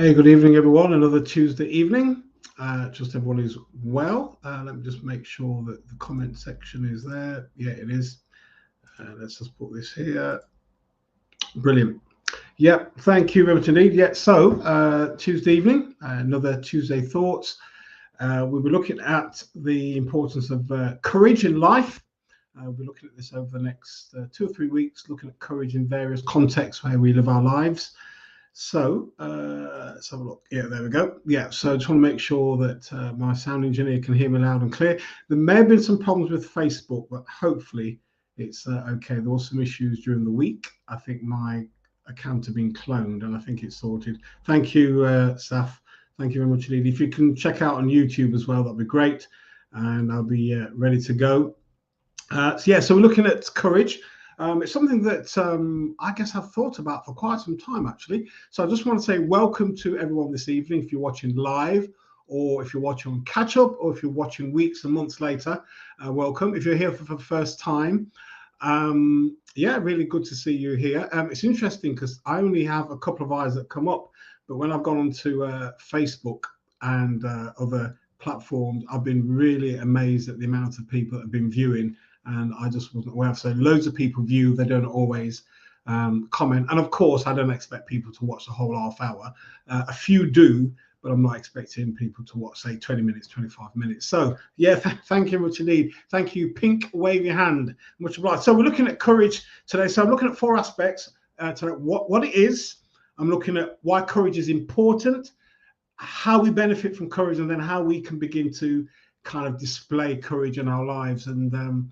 Hey, good evening, everyone. Another Tuesday evening. Just everyone is well. Let me just make sure that the comment section is there. Yeah, it is. Let's just put this here. Brilliant. Yeah, thank you very much indeed. Yeah, so Tuesday evening, another Tuesday Thoughts. We'll be looking at the importance of courage in life. We'll be looking at this over the next 2 or 3 weeks, looking at courage in various contexts where we live our lives. So let's have a look. Yeah, there we go. Yeah, so I just want to make sure that my sound engineer can hear me loud and clear. There may have been some problems with Facebook, but hopefully it's okay. There were some issues during the week. I think my account had been cloned and I think it's sorted. Thank you, Saf. Thank you very much indeed. If you can check out on YouTube as well, that'd be great. And I'll be ready to go. So we're looking at courage. It's something that I guess I've thought about for quite some time, actually. So I just want to say welcome to everyone this evening. If you're watching live, or if you're watching on catch up, or if you're watching weeks and months later, welcome. If you're here for the first time, really good to see you here. It's interesting because I only have a couple of eyes that come up, but when I've gone onto Facebook and other platforms, I've been really amazed at the amount of people that have been viewing, and I just wasn't aware. So loads of people view, they don't always comment, and of course I don't expect people to watch the whole half hour. A few do, but I'm not expecting people to watch, say, 20 minutes, 25 minutes. So yeah, thank you much indeed. Thank you, pink wavy hand, much obliged. So we're looking at courage today. So I'm looking at four aspects to what it is. I'm looking at why courage is important, how we benefit from courage, and then how we can begin to kind of display courage in our lives. And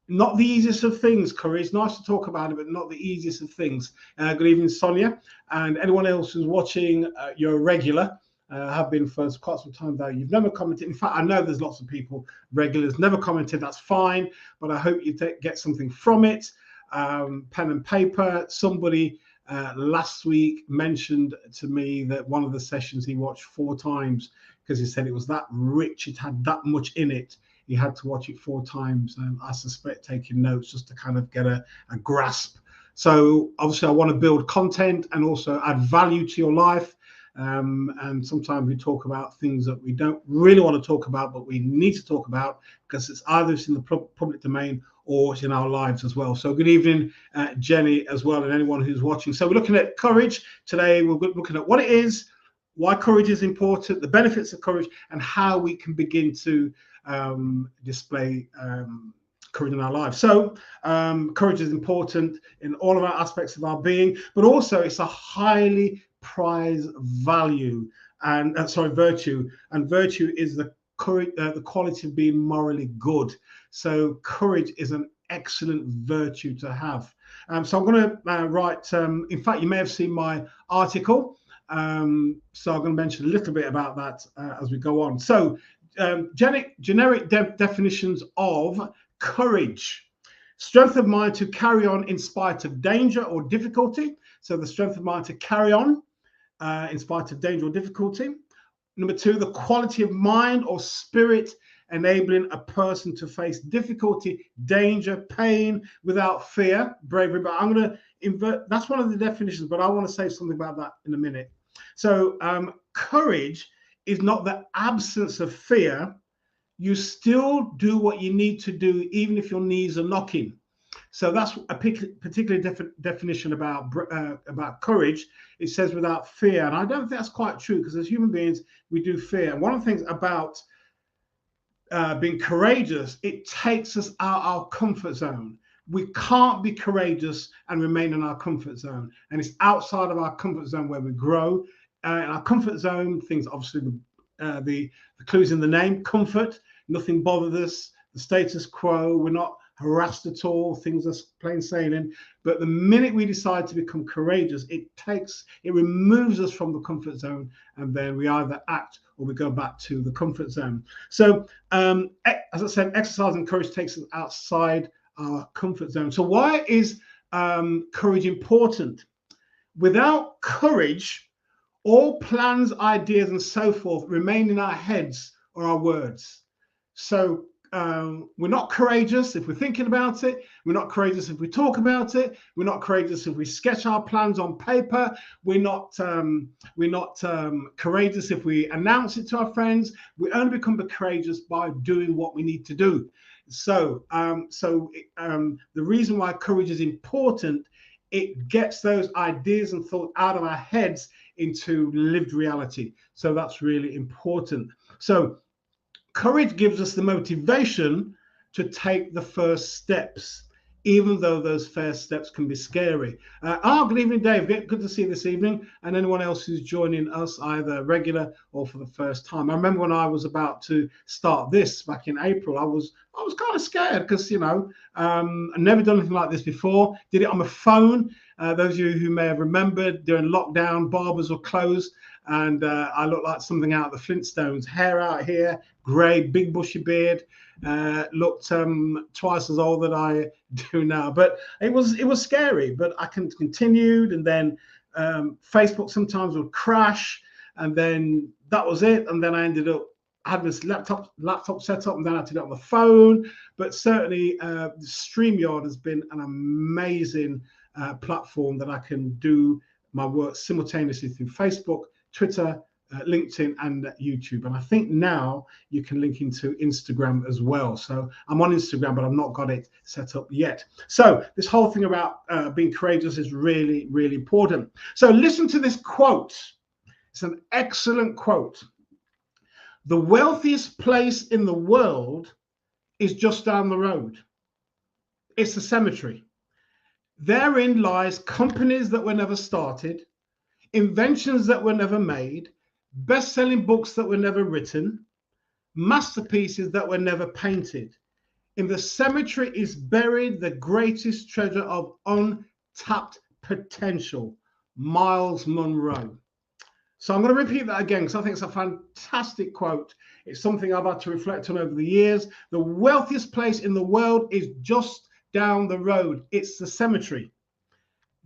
not the easiest of things, courage. Nice to talk about it, but not the easiest of things. Good evening, Sonia, and anyone else who's watching. You're a regular. Have been for quite some time though. You've never commented. In fact, I know there's lots of people, regulars, never commented. That's fine, but I hope you get something from it. Pen and paper. Somebody last week mentioned to me that one of the sessions he watched 4 times because he said it was that rich, it had that much in it. He had to watch it 4 times, and I suspect taking notes just to kind of get a grasp. So obviously I want to build content and also add value to your life. And sometimes we talk about things that we don't really want to talk about, but we need to talk about because it's either in the public domain or it's in our lives as well. So good evening, Jenny, as well, and anyone who's watching. So we're looking at courage today. We're looking at what it is, why courage is important, the benefits of courage, and how we can begin to display courage in our lives. So courage is important in all of our aspects of our being, but also it's a highly prized value and virtue. And virtue is the quality of being morally good. So courage is an excellent virtue to have. So I'm going to write. In fact, you may have seen my article. So I'm going to mention a little bit about that as we go on. So generic definitions of courage: strength of mind to carry on in spite of danger or difficulty. So the strength of mind to carry on in spite of danger or difficulty. Number 2, the quality of mind or spirit enabling a person to face difficulty, danger, pain without fear, bravery. But I'm going to invert. That's one of the definitions, but I want to say something about that in a minute. So courage is not the absence of fear. You still do what you need to do, even if your knees are knocking. So that's a particular definition about courage. It says without fear, and I don't think that's quite true, because as human beings we do fear. And one of the things about being courageous, it takes us out our comfort zone. We can't be courageous and remain in our comfort zone, and it's outside of our comfort zone where we grow. In our comfort zone, things obviously the clues in the name: comfort, nothing bothers us, the status quo, we're not harassed at all, things are plain sailing. But the minute we decide to become courageous, it removes us from the comfort zone, and then we either act or we go back to the comfort zone. So as I said, exercising courage takes us outside our comfort zone. So why is courage important? Without courage, all plans, ideas, and so forth remain in our heads or our words. So we're not courageous if we're thinking about it. We're not courageous if we talk about it. We're not courageous if we sketch our plans on paper. We're not courageous if we announce it to our friends. We only become courageous by doing what we need to do. So, the reason why courage is important, it gets those ideas and thoughts out of our heads into lived reality. So that's really important. So courage gives us the motivation to take the first steps, even though those first steps can be scary. Good evening, Dave. Good to see you this evening. And anyone else who's joining us, either regular or for the first time. I remember when I was about to start this back in April, I was kind of scared because, I've never done anything like this before. Did it on my phone. Those of you who may have remembered, during lockdown, barbers were closed. And I looked like something out of the Flintstones. Hair out here, grey, big bushy beard. Looked twice as old that I do now. But it was scary. But I continued, and then Facebook sometimes would crash, and then that was it. And then I ended up had this laptop set up, and then I had to do it on the phone. But certainly, StreamYard has been an amazing platform that I can do my work simultaneously through Facebook, Twitter, LinkedIn, and YouTube. And I think now you can link into Instagram as well. So I'm on Instagram, but I've not got it set up yet. So this whole thing about being courageous is really, really important. So listen to this quote. It's an excellent quote. The wealthiest place in the world is just down the road. It's the cemetery. Therein lies companies that were never started, inventions that were never made, best-selling books that were never written, masterpieces that were never painted. In the cemetery is buried the greatest treasure of untapped potential. Myles Munroe. So I'm going to repeat that again because I think it's a fantastic quote. It's something I've had to reflect on over the years. The wealthiest place in the world is just down the road. It's the cemetery.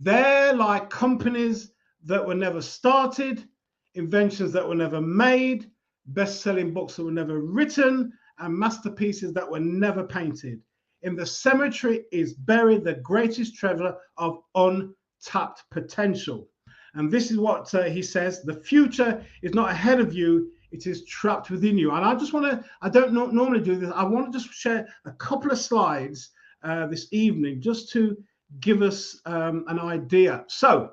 There lie companies that were never started, inventions that were never made, best-selling books that were never written, and masterpieces that were never painted. In the cemetery is buried the greatest treasure of untapped potential. And this is what he says: the future is not ahead of you, it is trapped within you. And I just want to, I don't normally do this, I want to just share a couple of slides this evening just to give us an idea. So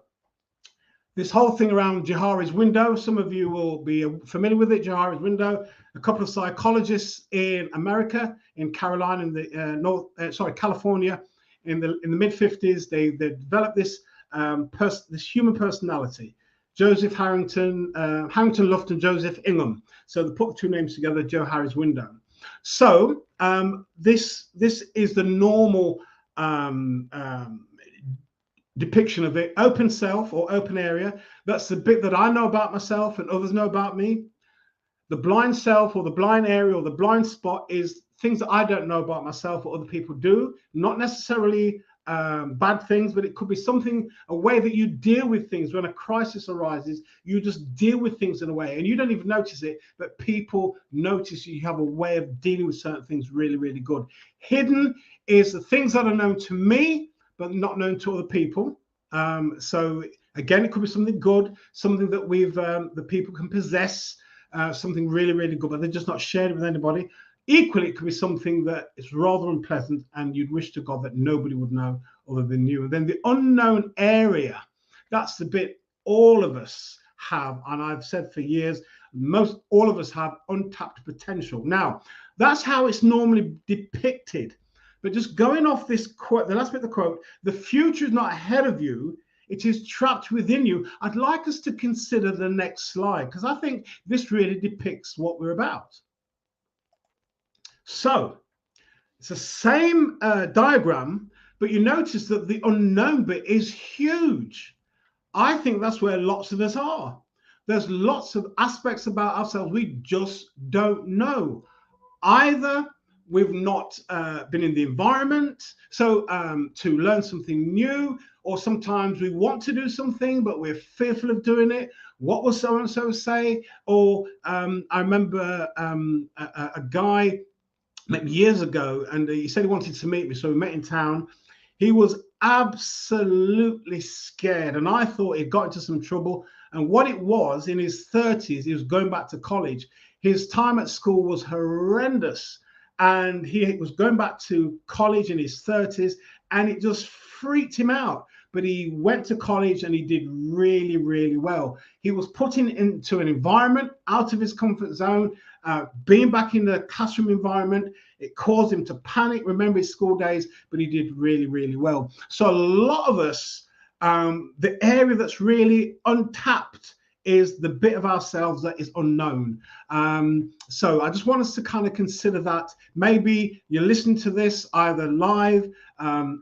this whole thing around Johari's window, some of you will be familiar with it. Johari's window, a couple of psychologists in America, in Carolina, in the California, in the mid-50s, they developed this this human personality. Joseph Harrington, Harrington Luft, Joseph Ingham. So they put the two names together, Johari's window. So this is the normal depiction of it. Open self or open area. That's the bit that I know about myself and others know about me. The blind self or the blind area or the blind spot is things that I don't know about myself or other people do. Not necessarily bad things, but it could be something, a way that you deal with things. When a crisis arises, you just deal with things in a way and you don't even notice it, but people notice you have a way of dealing with certain things really, really good. Hidden is the things that are known to me, but not known to other people. So again, it could be something good, something that the people can possess, something really, really good, but they're just not shared with anybody. Equally, it could be something that is rather unpleasant and you'd wish to God that nobody would know other than you. And then the unknown area, that's the bit all of us have. And I've said for years, all of us have untapped potential. Now, that's how it's normally depicted. But just going off this quote, the last bit of the quote, the future is not ahead of you, it is trapped within you. I'd like us to consider the next slide because I think this really depicts what we're about. So it's the same diagram, but you notice that the unknown bit is huge. I think that's where lots of us are. There's lots of aspects about ourselves we just don't know. Either we've not been in the environment, so to learn something new, or sometimes we want to do something, but we're fearful of doing it. What will so-and-so say? Or I remember a guy met me years ago, and he said he wanted to meet me, so we met in town. He was absolutely scared, and I thought he'd got into some trouble. And what it was, in his 30s, he was going back to college. His time at school was horrendous, and he was going back to college in his 30s, and it just freaked him out. But he went to college and he did really, really well. He was put into an environment out of his comfort zone. Being back in the classroom environment, it caused him to panic, remember his school days, but he did really, really well. So a lot of us, the area that's really untapped is the bit of ourselves that is unknown. So I just want us to kind of consider that. Maybe you're listening to this either live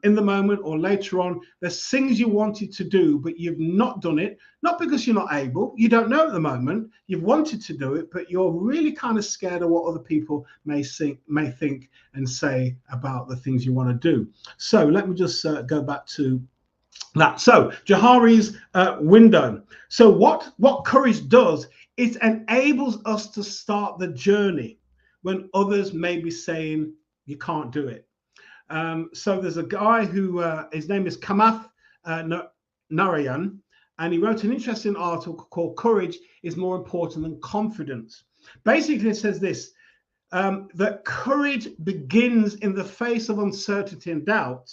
in the moment or later on. There's things you wanted to do, but you've not done it, not because you're not able, you don't know at the moment, you've wanted to do it, but you're really kind of scared of what other people may think and say about the things you want to do. So let me just go back to that. So Johari's window. So what courage does, it enables us to start the journey when others may be saying you can't do it. So there's a guy who his name is Kamath Narayan, and he wrote an interesting article called "Courage is More Important Than Confidence." Basically, it says this: that courage begins in the face of uncertainty and doubt.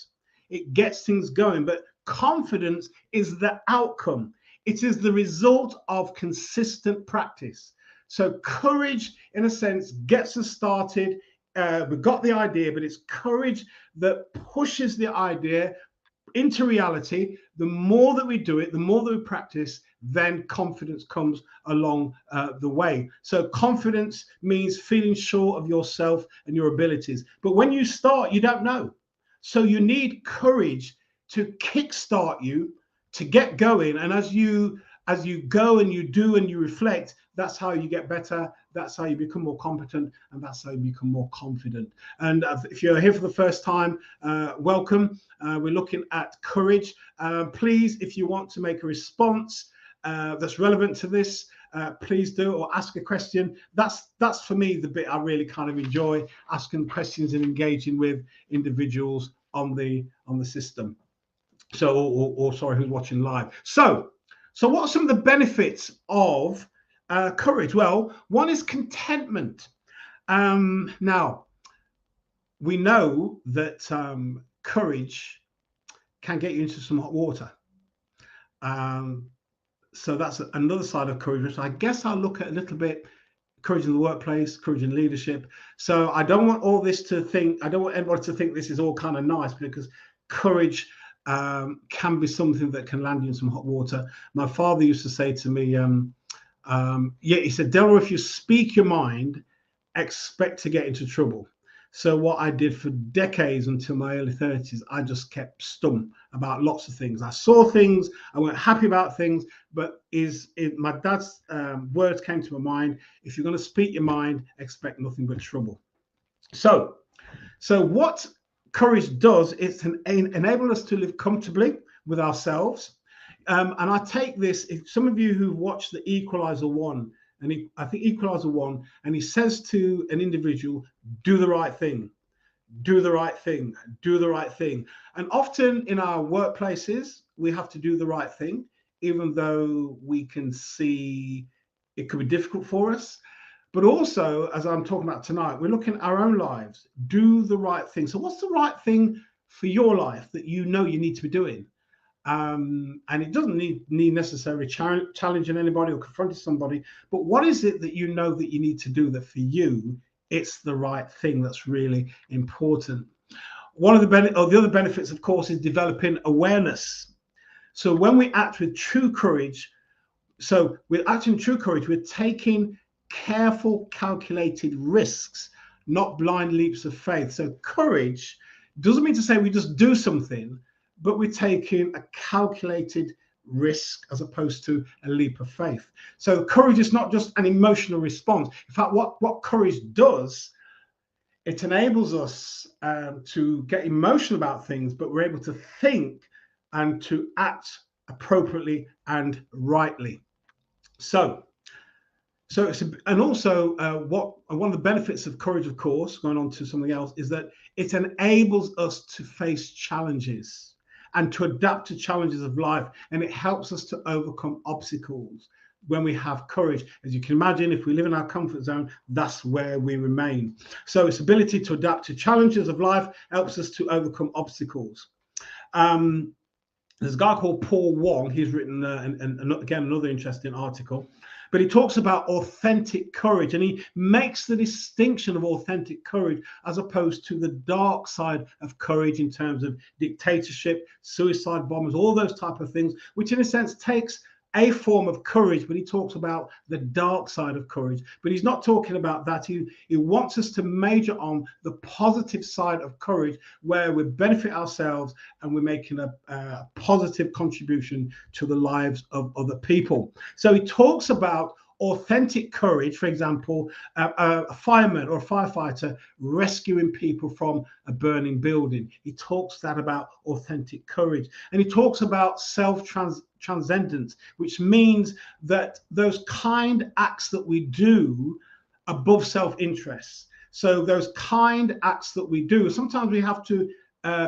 It gets things going, but confidence is the outcome. It is the result of consistent practice. So courage, in a sense, gets us started. We've got the idea, but it's courage that pushes the idea into reality. The more that we do it, the more that we practice, then confidence comes along the way. So confidence means feeling sure of yourself and your abilities. But when you start, you don't know. So you need courage to kickstart you, to get going. And as you go and you do and you reflect, that's how you get better. That's how you become more competent, and that's how you become more confident. And if you're here for the first time, welcome. We're looking at courage. Please, if you want to make a response that's relevant to this, please do, or ask a question. That's for me the bit I really kind of enjoy, asking questions and engaging with individuals on the system. So, or sorry, who's watching live. So what are some of the benefits of courage? Well, one is contentment. Now, we know that courage can get you into some hot water. So that's another side of courage, which I guess I'll look at a little bit. Courage in the workplace, courage in leadership. So I don't want anybody to think this is all kind of nice, because courage can be something that can land you in some hot water. My father used to say to me, he said, Delroy, if you speak your mind, expect to get into trouble. So what I did for decades until my early 30s, I just kept stum about lots of things. I saw things, I weren't happy about things, but my dad's words came to my mind: if you're going to speak your mind, expect nothing but trouble. So what courage does is to enable us to live comfortably with ourselves. And I take this, if some of you who watched the Equalizer 1, and I think Equalizer 1, and he says to an individual, do the right thing, do the right thing, do the right thing. And often in our workplaces, we have to do the right thing, even though we can see it could be difficult for us. But also, as I'm talking about tonight, we're looking at our own lives. Do the right thing. So what's the right thing for your life that you know you need to be doing? And it doesn't need necessarily challenging anybody or confronting somebody, but what is it that you know that you need to do that for you, it's the right thing that's really important? One of the other benefits, of course, is developing awareness. So when we act with true courage, we're taking careful, calculated risks, not blind leaps of faith. So courage doesn't mean to say we just do something, but we're taking a calculated risk as opposed to a leap of faith. So courage is not just an emotional response. In fact, what courage does, it enables us to get emotional about things, but we're able to think and to act appropriately and rightly. So So and also one of the benefits of courage, of course, going on to something else, is that it enables us to face challenges and to adapt to challenges of life, and it helps us to overcome obstacles when we have courage. As you can imagine, if we live in our comfort zone, that's where we remain. So its ability to adapt to challenges of life helps us to overcome obstacles. There's a guy called Paul Wong. He's written, and again, another interesting article, but he talks about authentic courage, and he makes the distinction of authentic courage as opposed to the dark side of courage in terms of dictatorship, suicide bombers, all those type of things, which in a sense takes a form of courage, but he talks about the dark side of courage. But he's not talking about that. He wants us to major on the positive side of courage, where we benefit ourselves and we're making a positive contribution to the lives of other people. So he talks about authentic courage, for example, a fireman or a firefighter rescuing people from a burning building. He talks that about authentic courage. And he talks about self-transcendence, which means that those kind acts that we do above self-interest. So those kind acts that we do, sometimes we have to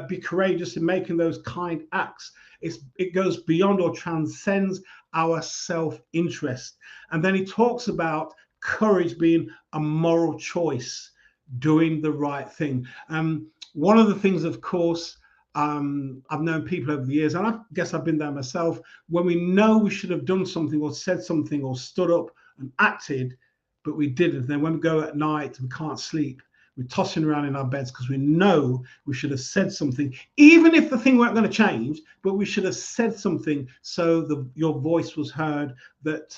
be courageous in making those kind acts. It goes beyond or transcends our self-interest. And then he talks about courage being a moral choice, doing the right thing. One of the things, of course, I've known people over the years, and I guess I've been there myself, when we know we should have done something or said something or stood up and acted, but we didn't. And then when we go at night, we can't sleep. We're tossing around in our beds because we know we should have said something, even if the thing weren't going to change, but we should have said something so your voice was heard, that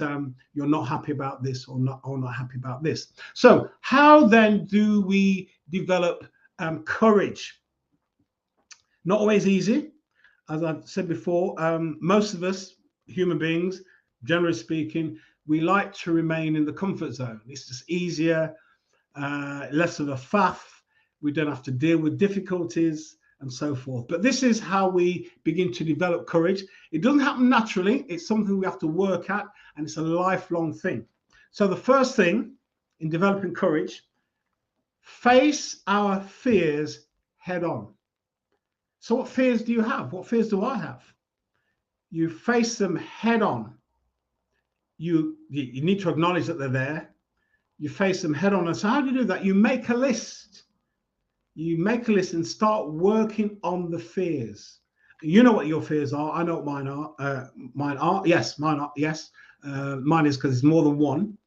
you're not happy about this or not happy about this. So how then do we develop courage? Not always easy. As I've said before, most of us, human beings, generally speaking, we like to remain in the comfort zone. It's just easier. Less of a faff. We don't have to deal with difficulties and so forth. But this is how we begin to develop courage. It doesn't happen naturally. It's something we have to work at, and it's a lifelong thing. So the first thing in developing courage, face our fears head on. So what fears do you have? What fears do I have? You face them head on. You need to acknowledge that they're there. You face them head on. And so how do you do that? You make a list. You make a list and start working on the fears. You know what your fears are. I know what mine are. Mine are. Yes, mine are. Yes. Mine is because it's more than one.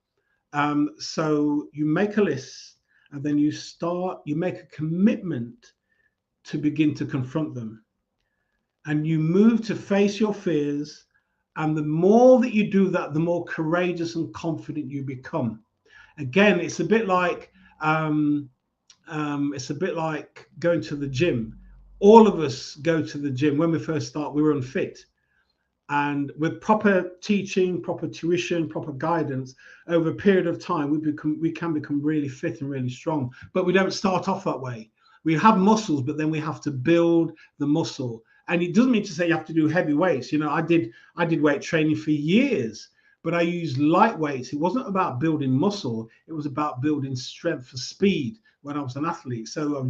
So you make a list, and then you make a commitment to begin to confront them. And you move to face your fears. And the more that you do that, the more courageous and confident you become. Again, it's a bit like going to the gym. All of us go to the gym. When we first start, we were unfit, and with proper teaching, proper tuition, proper guidance, over a period of time, we can become really fit and really strong. But we don't start off that way. We have muscles, but then we have to build the muscle. And it doesn't mean to say you have to do heavy weights. You know, I did weight training for years, but I used light weights. It wasn't about building muscle. It was about building strength for speed when I was an athlete. So I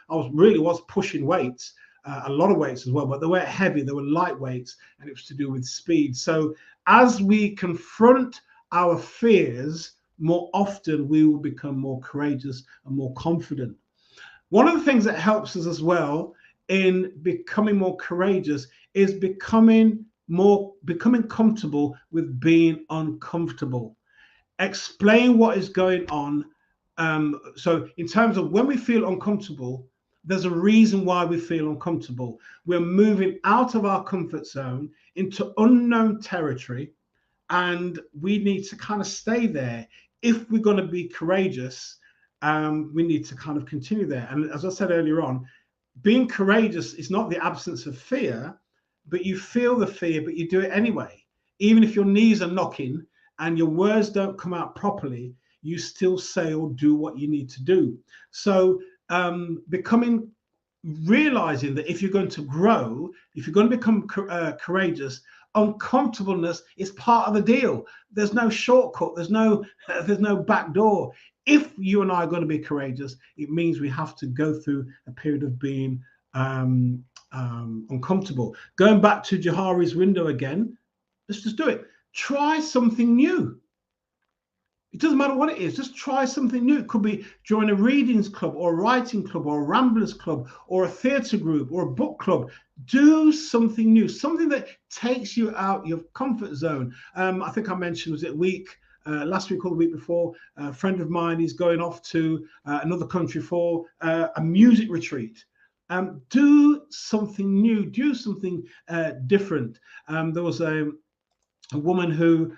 was pushing weights, a lot of weights as well, but they weren't heavy. They were light weights, and it was to do with speed. So as we confront our fears more often, we will become more courageous and more confident. One of the things that helps us as well in becoming more courageous is becoming comfortable with being uncomfortable. Explain what is going on. So in terms of when we feel uncomfortable, there's a reason why we feel uncomfortable. We're moving out of our comfort zone into unknown territory, and we need to kind of stay there. If we're going to be courageous, we need to kind of continue there. And as I said earlier on, being courageous is not the absence of fear, but you feel the fear, but you do it anyway. Even if your knees are knocking and your words don't come out properly, you still say or do what you need to do. So realizing that if you're going to grow, if you're going to become courageous, uncomfortableness is part of the deal. There's no shortcut. There's no back door. If you and I are going to be courageous, it means we have to go through a period of being uncomfortable. Going back to Johari's window again, let's just do it. Try something new. It doesn't matter what it is. Just try something new. It could be join a readings club or a writing club or a ramblers club or a theatre group or a book club. Do something new, something that takes you out your comfort zone. I think I mentioned, was it last week or the week before, a friend of mine is going off to another country for a music retreat. Do something new, do something different. There was a woman who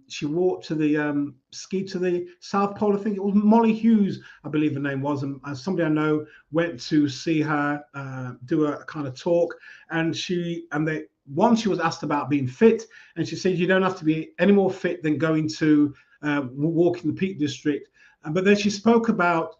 she walked to the ski to the South Pole. I think it was Molly Hughes, I believe the name was, and somebody I know went to see her do a kind of talk, and she was asked about being fit, and she said you don't have to be any more fit than going to walk in the Peak District. But then she spoke about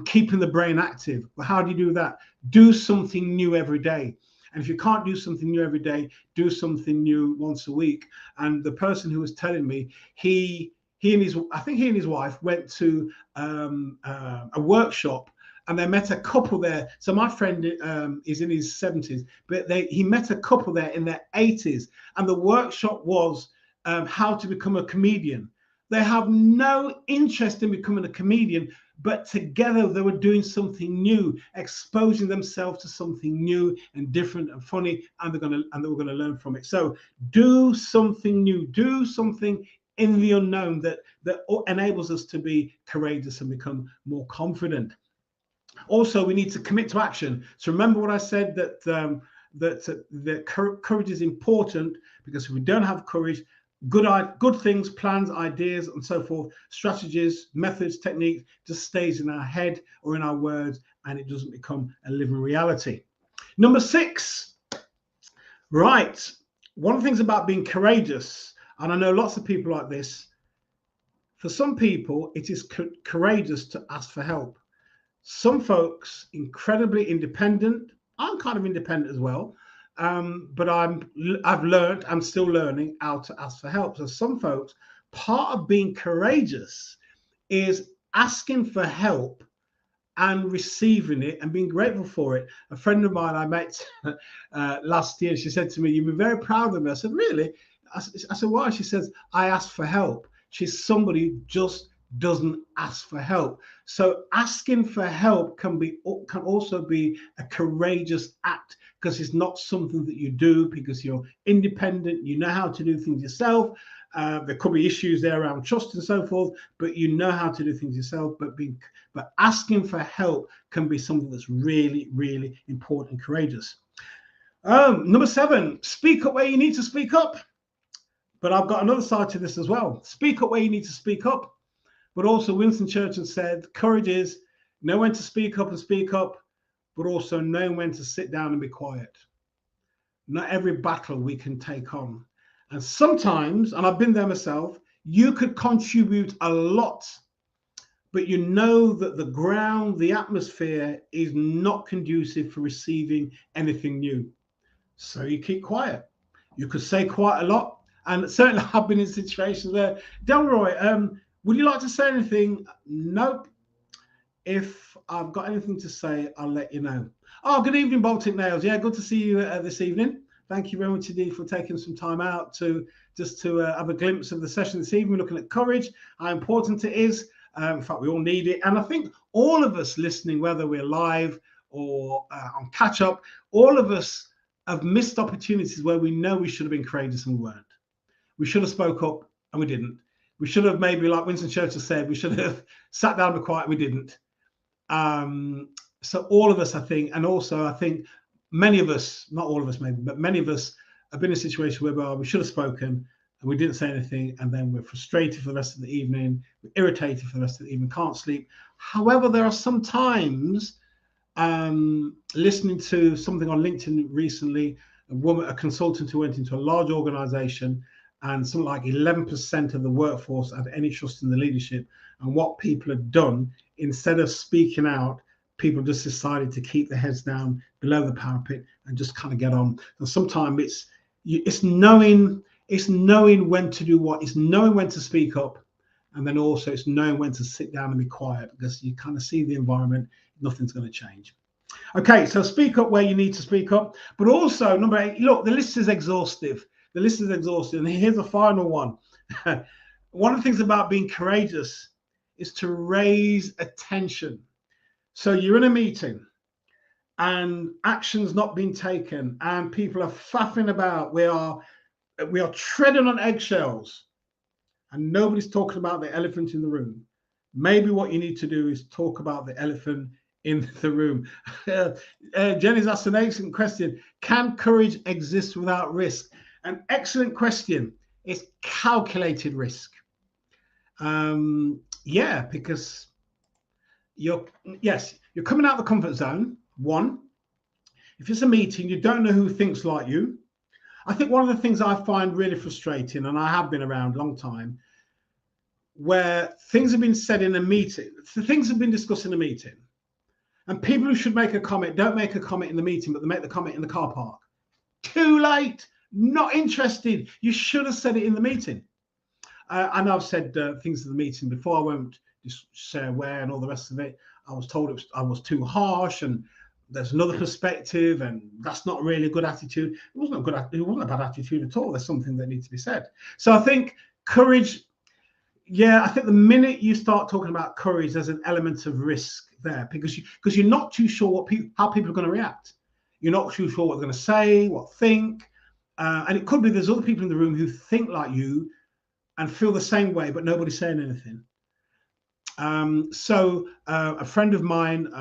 keeping the brain active. Well, how do you do that? Do something new every day. And if you can't do something new every day, do something new once a week. And the person who was telling me, he and his wife went to a workshop, and they met a couple there. So my friend is in his 70s, but he met a couple there in their 80s. And the workshop was how to become a comedian. They have no interest in becoming a comedian, but together they were doing something new, exposing themselves to something new and different and funny, and they were going to learn from it. So do something new, do something in the unknown that enables us to be courageous and become more confident. Also, we need to commit to action. So remember what I said, that courage is important, because if we don't have courage, good things, plans, ideas, and so forth, strategies, methods, techniques, just stays in our head or in our words, and it doesn't become a living reality. Number 6, right. One of the things about being courageous, and I know lots of people like this, for some people, it is courageous to ask for help. Some folks, incredibly independent. I'm kind of independent as well. But I've learned, I'm still learning how to ask for help. So some folks, part of being courageous is asking for help and receiving it and being grateful for it. A friend of mine I met last year, she said to me, "You've been very proud of me." I said, "Really?" I said, "Why?" She says, "I asked for help." She's somebody who just doesn't ask for help. So asking for help can also be a courageous act, because it's not something that you do because you're independent, you know how to do things yourself. There could be issues there around trust and so forth, but you know how to do things yourself. But asking for help can be something that's really, really important and courageous. Number 7, speak up where you need to speak up. But I've got another side to this as well. Speak up where you need to speak up. But also Winston Churchill said, courage is know when to speak up and speak up, but also know when to sit down and be quiet. Not every battle we can take on. And sometimes, and I've been there myself, you could contribute a lot, but you know that the ground, the atmosphere is not conducive for receiving anything new. So you keep quiet. You could say quite a lot. And certainly I've been in situations where, Delroy, would you like to say anything? Nope. If I've got anything to say, I'll let you know. Oh, good evening, Baltic Nails. Yeah, good to see you this evening. Thank you very much indeed for taking some time out to have a glimpse of the session this evening, looking at courage, how important it is. In fact, we all need it. And I think all of us listening, whether we're live or on catch up, all of us have missed opportunities where we know we should have been courageous and we weren't. We should have spoke up and we didn't. We should have, maybe like Winston Churchill said, we should have sat down and be quiet. We didn't. So all of us, I think, and also I think many of us, not all of us maybe, but many of us have been in a situation where we should have spoken and we didn't say anything, and then we're frustrated for the rest of the evening, we're irritated for the rest of the evening, can't sleep. However, there are some times, listening to something on LinkedIn recently, a consultant who went into a large organization, and something like 11% of the workforce had any trust in the leadership. And what people had done, instead of speaking out, people just decided to keep their heads down, below the parapet and just kind of get on. And sometimes it's knowing when to do what. It's knowing when to speak up, and then also it's knowing when to sit down and be quiet, because you kind of see the environment. Nothing's going to change. Okay, so speak up where you need to speak up, but also number 8. Look, the list is exhaustive. The list is exhaustive, and here's the final one. One of the things about being courageous is to raise attention. So you're in a meeting and action's not being taken and people are faffing about. We are treading on eggshells and nobody's talking about the elephant in the room. Maybe what you need to do is talk about the elephant in the room. Jenny's asked an excellent question. Can courage exist without risk? An excellent question. It's calculated risk. Yeah, because you're coming out of the comfort zone. One, if it's a meeting, you don't know who thinks like you. I think one of the things I find really frustrating, and I have been around a long time, where things have been said in a meeting, things have been discussed in a meeting, and people who should make a comment don't make a comment in the meeting, but they make the comment in the car park. Too late, not interested. You should have said it in the meeting. And I've said things in the meeting before. I won't just say where and all the rest of it. I was told I was too harsh, and there's another perspective, and that's not really a good attitude. It wasn't a bad attitude at all. There's something that needs to be said. So I think courage. Yeah, I think the minute you start talking about courage, there's an element of risk there, because you're not too sure how people are going to react. You're not too sure what they're going to say, what think, and it could be there's other people in the room who think like you and feel the same way, but nobody's saying anything. So a friend of mine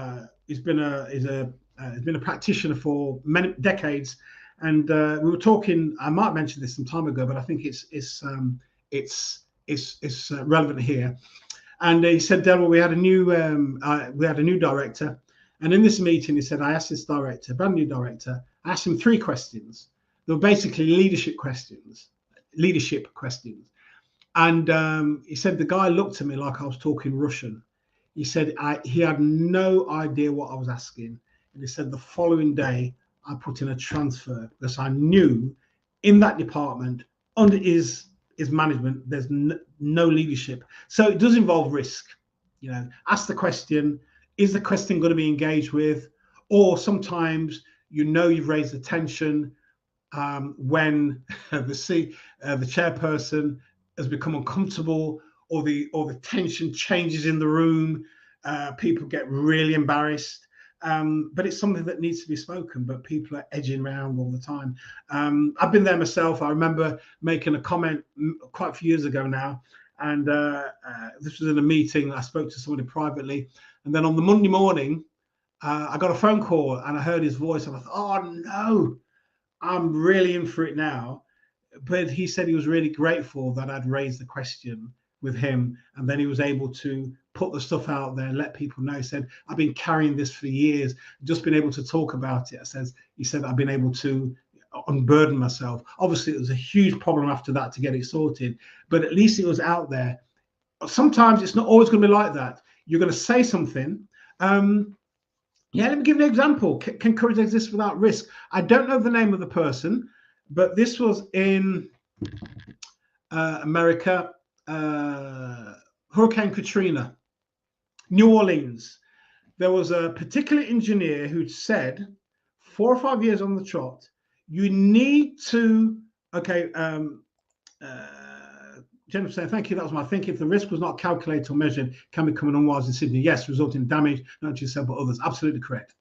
has been a practitioner for many decades, and we were talking. I might mention this some time ago, but I think it's relevant here. And he said, Delwell, we had a new director, and in this meeting, he said, I asked this director, brand new director, I asked him 3 questions. They were basically leadership questions. And he said the guy looked at me like I was talking Russian. He said he had no idea what I was asking. And he said the following day, I put in a transfer, because I knew in that department, under his management, there's no leadership. So it does involve risk. You know, ask the question, is the question going to be engaged with? Or sometimes you've raised attention when the chairperson has become uncomfortable, or the tension changes in the room. People get really embarrassed, but it's something that needs to be spoken, but people are edging around all the time. I've been there myself. I remember making a comment quite a few years ago now, and this was in a meeting. I spoke to somebody privately, and then on the Monday morning, I got a phone call and I heard his voice, and I thought, oh no, I'm really in for it now. But he said he was really grateful that I'd raised the question with him, and then he was able to put the stuff out there and let people know. He said, I've been carrying this for years, just been able to talk about it. He said, I've been able to unburden myself. Obviously, it was a huge problem after that to get it sorted, but at least it was out there. Sometimes it's not always going to be like that. You're going to say something. Yeah, let me give you an example. Can courage exist without risk? I don't know the name of the person, but this was in America, Hurricane Katrina, New Orleans. There was a particular engineer who'd said 4 or 5 years on the trot, you need to, Jennifer saying, thank you, that was my thinking. If the risk was not calculated or measured, can become an unwise in Sydney. Yes, resulting in damage, not just yourself, but others. Absolutely correct.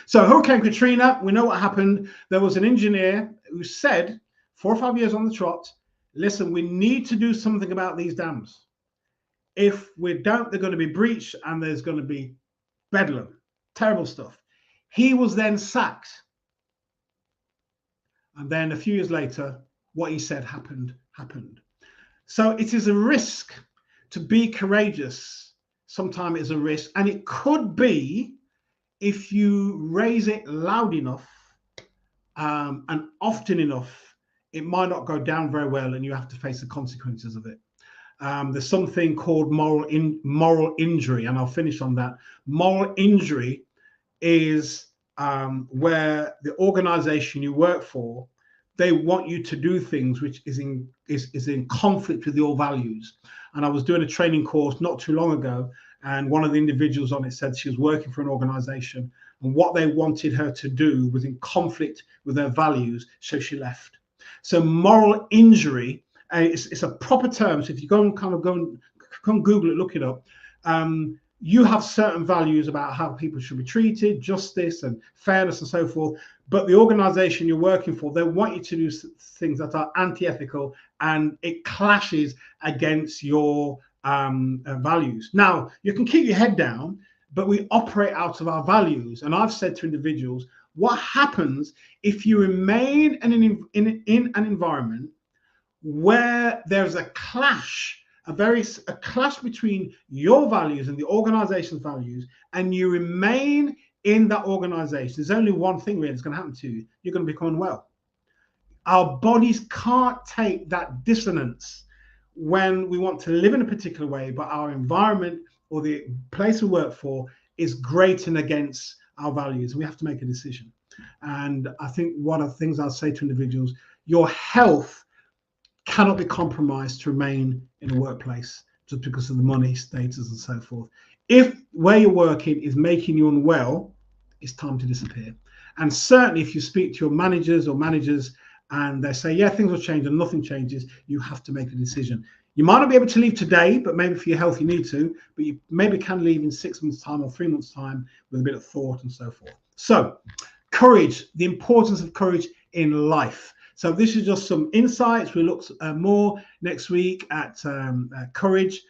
So Hurricane Katrina, we know what happened. There was an engineer who said 4 or 5 years on the trot, listen, we need to do something about these dams. If we don't, they're going to be breached and there's going to be bedlam, terrible stuff. He was then sacked. And then a few years later, what he said happened. So it is a risk to be courageous. Sometimes it's a risk. And it could be, if you raise it loud enough and often enough, it might not go down very well and you have to face the consequences of it. There's something called moral injury, and I'll finish on that. Moral injury is where the organization you work for, they want you to do things which is in conflict with your values. And I was doing a training course not too long ago, and one of the individuals on it said she was working for an organization, and what they wanted her to do was in conflict with their values, so she left. So moral injury, it's a proper term. So if you go and Google it, look it up. You have certain values about how people should be treated, justice and fairness and so forth. But the organization you're working for, they want you to do things that are anti-ethical, and it clashes against your values. Now, you can keep your head down, but we operate out of our values. And I've said to individuals, what happens if you remain in an environment where there's a clash, a clash between your values and the organization's values, and you remain in that organization? There's only one thing really that's going to happen to you. You're going to become unwell. Our bodies can't take that dissonance when we want to live in a particular way, but our environment or the place we work for is grating against our values. We have to make a decision. And I think one of the things I'll say to individuals, your health cannot be compromised to remain in a workplace just because of the money, status, and so forth. If where you're working is making you unwell, it's time to disappear. And certainly if you speak to your managers and they say, yeah, things will change, and nothing changes, you have to make a decision. You might not be able to leave today, but maybe for your health you need to, but you maybe can leave in 6 months' time or 3 months' time with a bit of thought and so forth. So courage, the importance of courage in life. So this is just some insights. We look more next week at courage.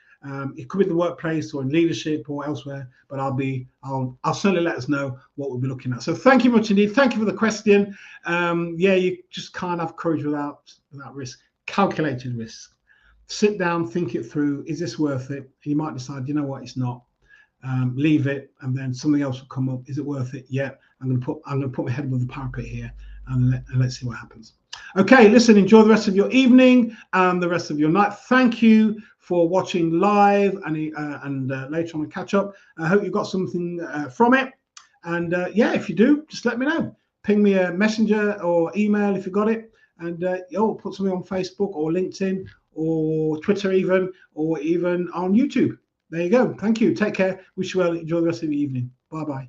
It could be in the workplace or in leadership or elsewhere, but I'll certainly let us know what we'll be looking at. So thank you much indeed. Thank you for the question. Yeah, you just can't have courage without risk. Calculated risk. Sit down, think it through. Is this worth it? And you might decide, you know what, it's not. Leave it, and then something else will come up. Is it worth it? Yeah, I'm going to put my head above the parapet here, and let's see what happens. Okay, listen, enjoy the rest of your evening and the rest of your night. Thank you for watching live and later on a catch up. I hope you got something from it. And yeah, if you do, just let me know. Ping me a messenger or email if you got it, and put something on Facebook or LinkedIn or Twitter even, or even on YouTube. There you go. Thank you. Take care. Wish you well. Enjoy the rest of the evening. Bye-bye.